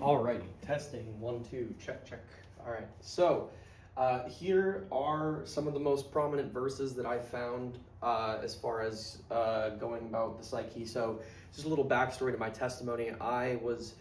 All right, testing, 1, 2, check. All right, so here are some of the most prominent verses that I found as far as going about the psyche. So just a little backstory to my testimony. I was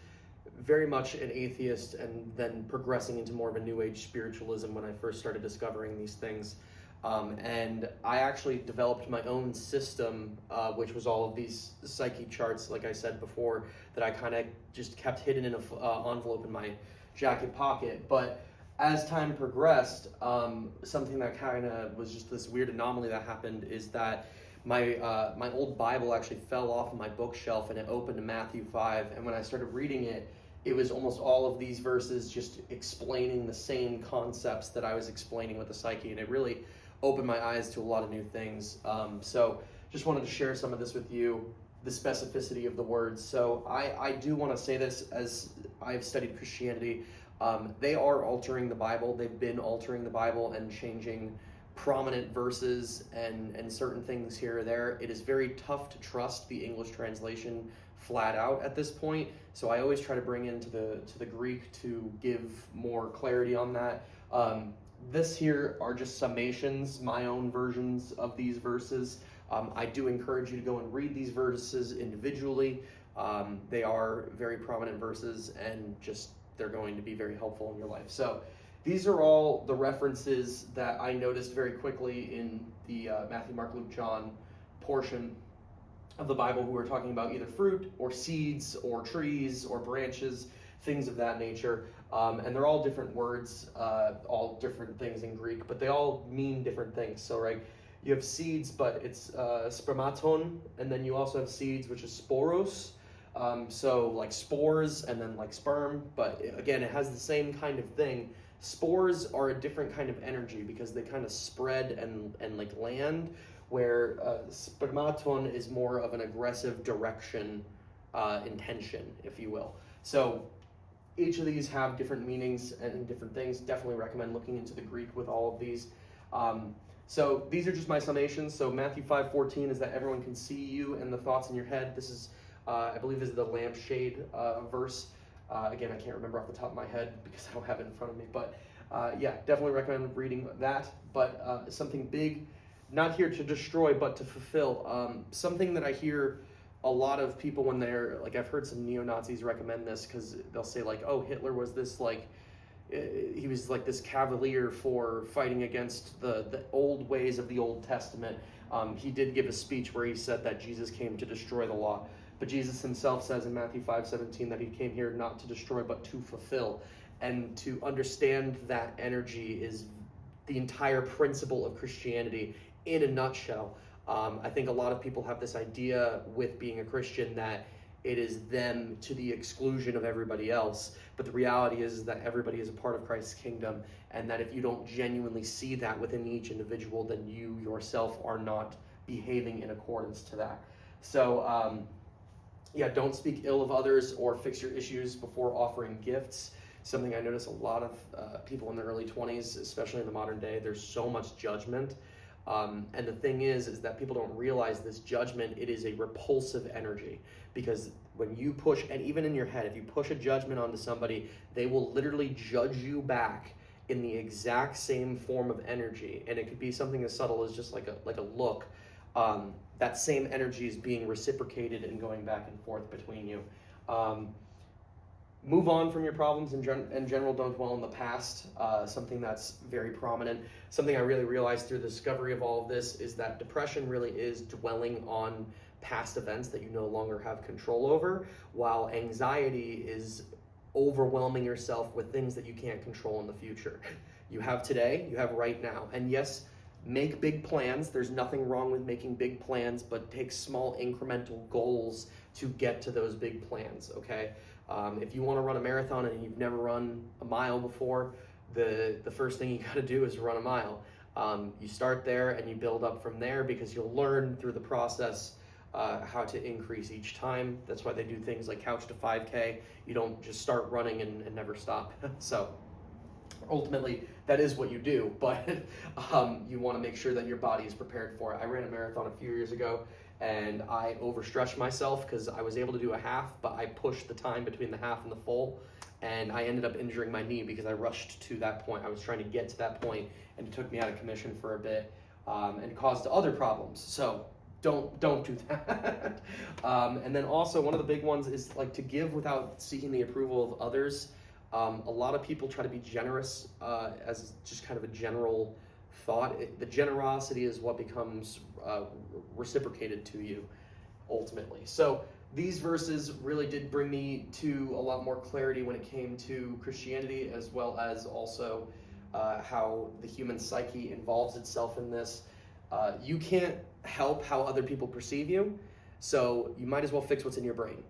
very much an atheist and then progressing into more of a New Age spiritualism when I first started discovering these things. And I actually developed my own system, which was all of these psyche charts, like I said before, that I kind of just kept hidden in an envelope in my jacket pocket. But as time progressed, something that kind of was just this weird anomaly that happened is that my old Bible actually fell off of my bookshelf and it opened to Matthew 5. And when I started reading it, it was almost all of these verses just explaining the same concepts that I was explaining with the psyche, and it really opened my eyes to a lot of new things. So just wanted to share some of this with you, the specificity of the words. So I do want to say this, as I've studied Christianity, they are altering the Bible. They've been altering the Bible and changing prominent verses and certain things here or there. It is very tough to trust the English translation flat out at this point. So I always try to bring into the Greek to give more clarity on that. This here are just summations, my own versions of these verses. I do encourage you to go and read these verses individually. They are very prominent verses, and just they're going to be very helpful in your life. So these are all the references that I noticed very quickly in the Matthew, Mark, Luke, John portion of the Bible, who are talking about either fruit or seeds or trees or branches, things of that nature. And they're all different words, all different things in Greek, but they all mean different things. So, right, you have seeds, but it's spermaton, and then you also have seeds, which is sporos. So like spores and then like sperm, but again, it has the same kind of thing. Spores are a different kind of energy because they kind of spread and like land, where spermaton is more of an aggressive direction, intention, if you will. So each of these have different meanings and different things. Definitely recommend looking into the Greek with all of these. So these are just my summations. So Matthew 5:14 is that everyone can see you and the thoughts in your head. This is, I believe this is the lampshade verse. Again, I can't remember off the top of my head because I don't have it in front of me. But yeah, definitely recommend reading that. But something big, not here to destroy, but to fulfill. Something that I hear a lot of people when they're, like, I've heard some neo-Nazis recommend this because they'll say like, oh, Hitler was this like, he was like this cavalier for fighting against the old ways of the Old Testament. He did give a speech where he said that Jesus came to destroy the law. But Jesus himself says in Matthew 5:17 that he came here not to destroy, but to fulfill. And to understand that energy is the entire principle of Christianity in a nutshell. I think a lot of people have this idea with being a Christian that it is them to the exclusion of everybody else. But the reality is that everybody is a part of Christ's kingdom, and that if you don't genuinely see that within each individual, then you yourself are not behaving in accordance to that. So, yeah, don't speak ill of others or fix your issues before offering gifts. Something I notice a lot of people in their early 20s, especially in the modern day, there's so much judgment. And the thing is that people don't realize this judgment, it is a repulsive energy. Because when you push, and even in your head, if you push a judgment onto somebody, they will literally judge you back in the exact same form of energy. And it could be something as subtle as just like a look. That same energy is being reciprocated and going back and forth between you. Move on from your problems in general. Don't dwell in the past. Something that's very prominent. Something I really realized through the discovery of all of this is that depression really is dwelling on past events that you no longer have control over, while anxiety is overwhelming yourself with things that you can't control in the future. You have today, you have right now. And yes, make big plans. There's nothing wrong with making big plans, but take small incremental goals to get to those big plans, okay? If you want to run a marathon and you've never run a mile before, the first thing you got to do is run a mile. You start there and you build up from there, because you'll learn through the process how to increase each time. That's why they do things like Couch to 5K. You don't just start running and never stop. So ultimately, that is what you do, but you want to make sure that your body is prepared for it. I ran a marathon a few years ago, and I overstretched myself because I was able to do a half, but I pushed the time between the half and the full, and I ended up injuring my knee because I rushed to that point. I was trying to get to that point, and it took me out of commission for a bit, and caused other problems. So don't do that. And then also one of the big ones is like to give without seeking the approval of others. A lot of people try to be generous as just kind of a general thought. The generosity is what becomes reciprocated to you ultimately. So these verses really did bring me to a lot more clarity when it came to Christianity, as well as also how the human psyche involves itself in this. You can't help how other people perceive you, so you might as well fix what's in your brain.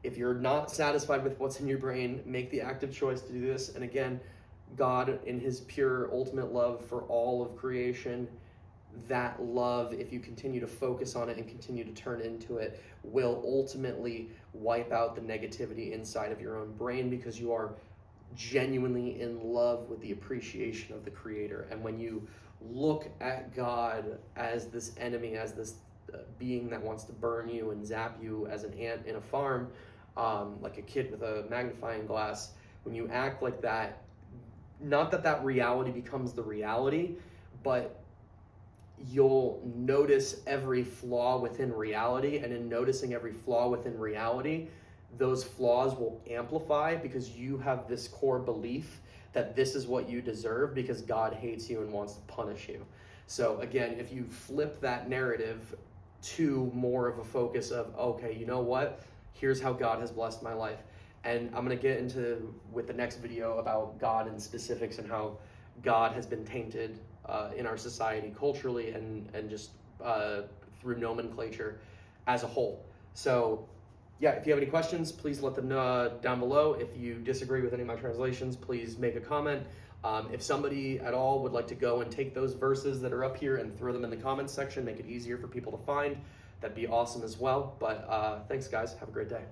If you're not satisfied with what's in your brain, make the active choice to do this. And again, God, in his pure ultimate love for all of creation, that love, if you continue to focus on it and continue to turn into it, will ultimately wipe out the negativity inside of your own brain, because you are genuinely in love with the appreciation of the Creator. And when you look at God as this enemy, as this being that wants to burn you and zap you as an ant in a farm, like a kid with a magnifying glass, when you act like that, not that that reality becomes the reality, but you'll notice every flaw within reality, and in noticing every flaw within reality, those flaws will amplify because you have this core belief that this is what you deserve because God hates you and wants to punish you. So again, if you flip that narrative to more of a focus of, okay, you know what? Here's how God has blessed my life. And I'm going to get into with the next video about God in specifics and how God has been tainted in our society culturally and just through nomenclature as a whole. So yeah, if you have any questions, please let them know down below. If you disagree with any of my translations, please make a comment. If somebody at all would like to go and take those verses that are up here and throw them in the comments section, make it easier for people to find, that'd be awesome as well. But thanks guys, have a great day.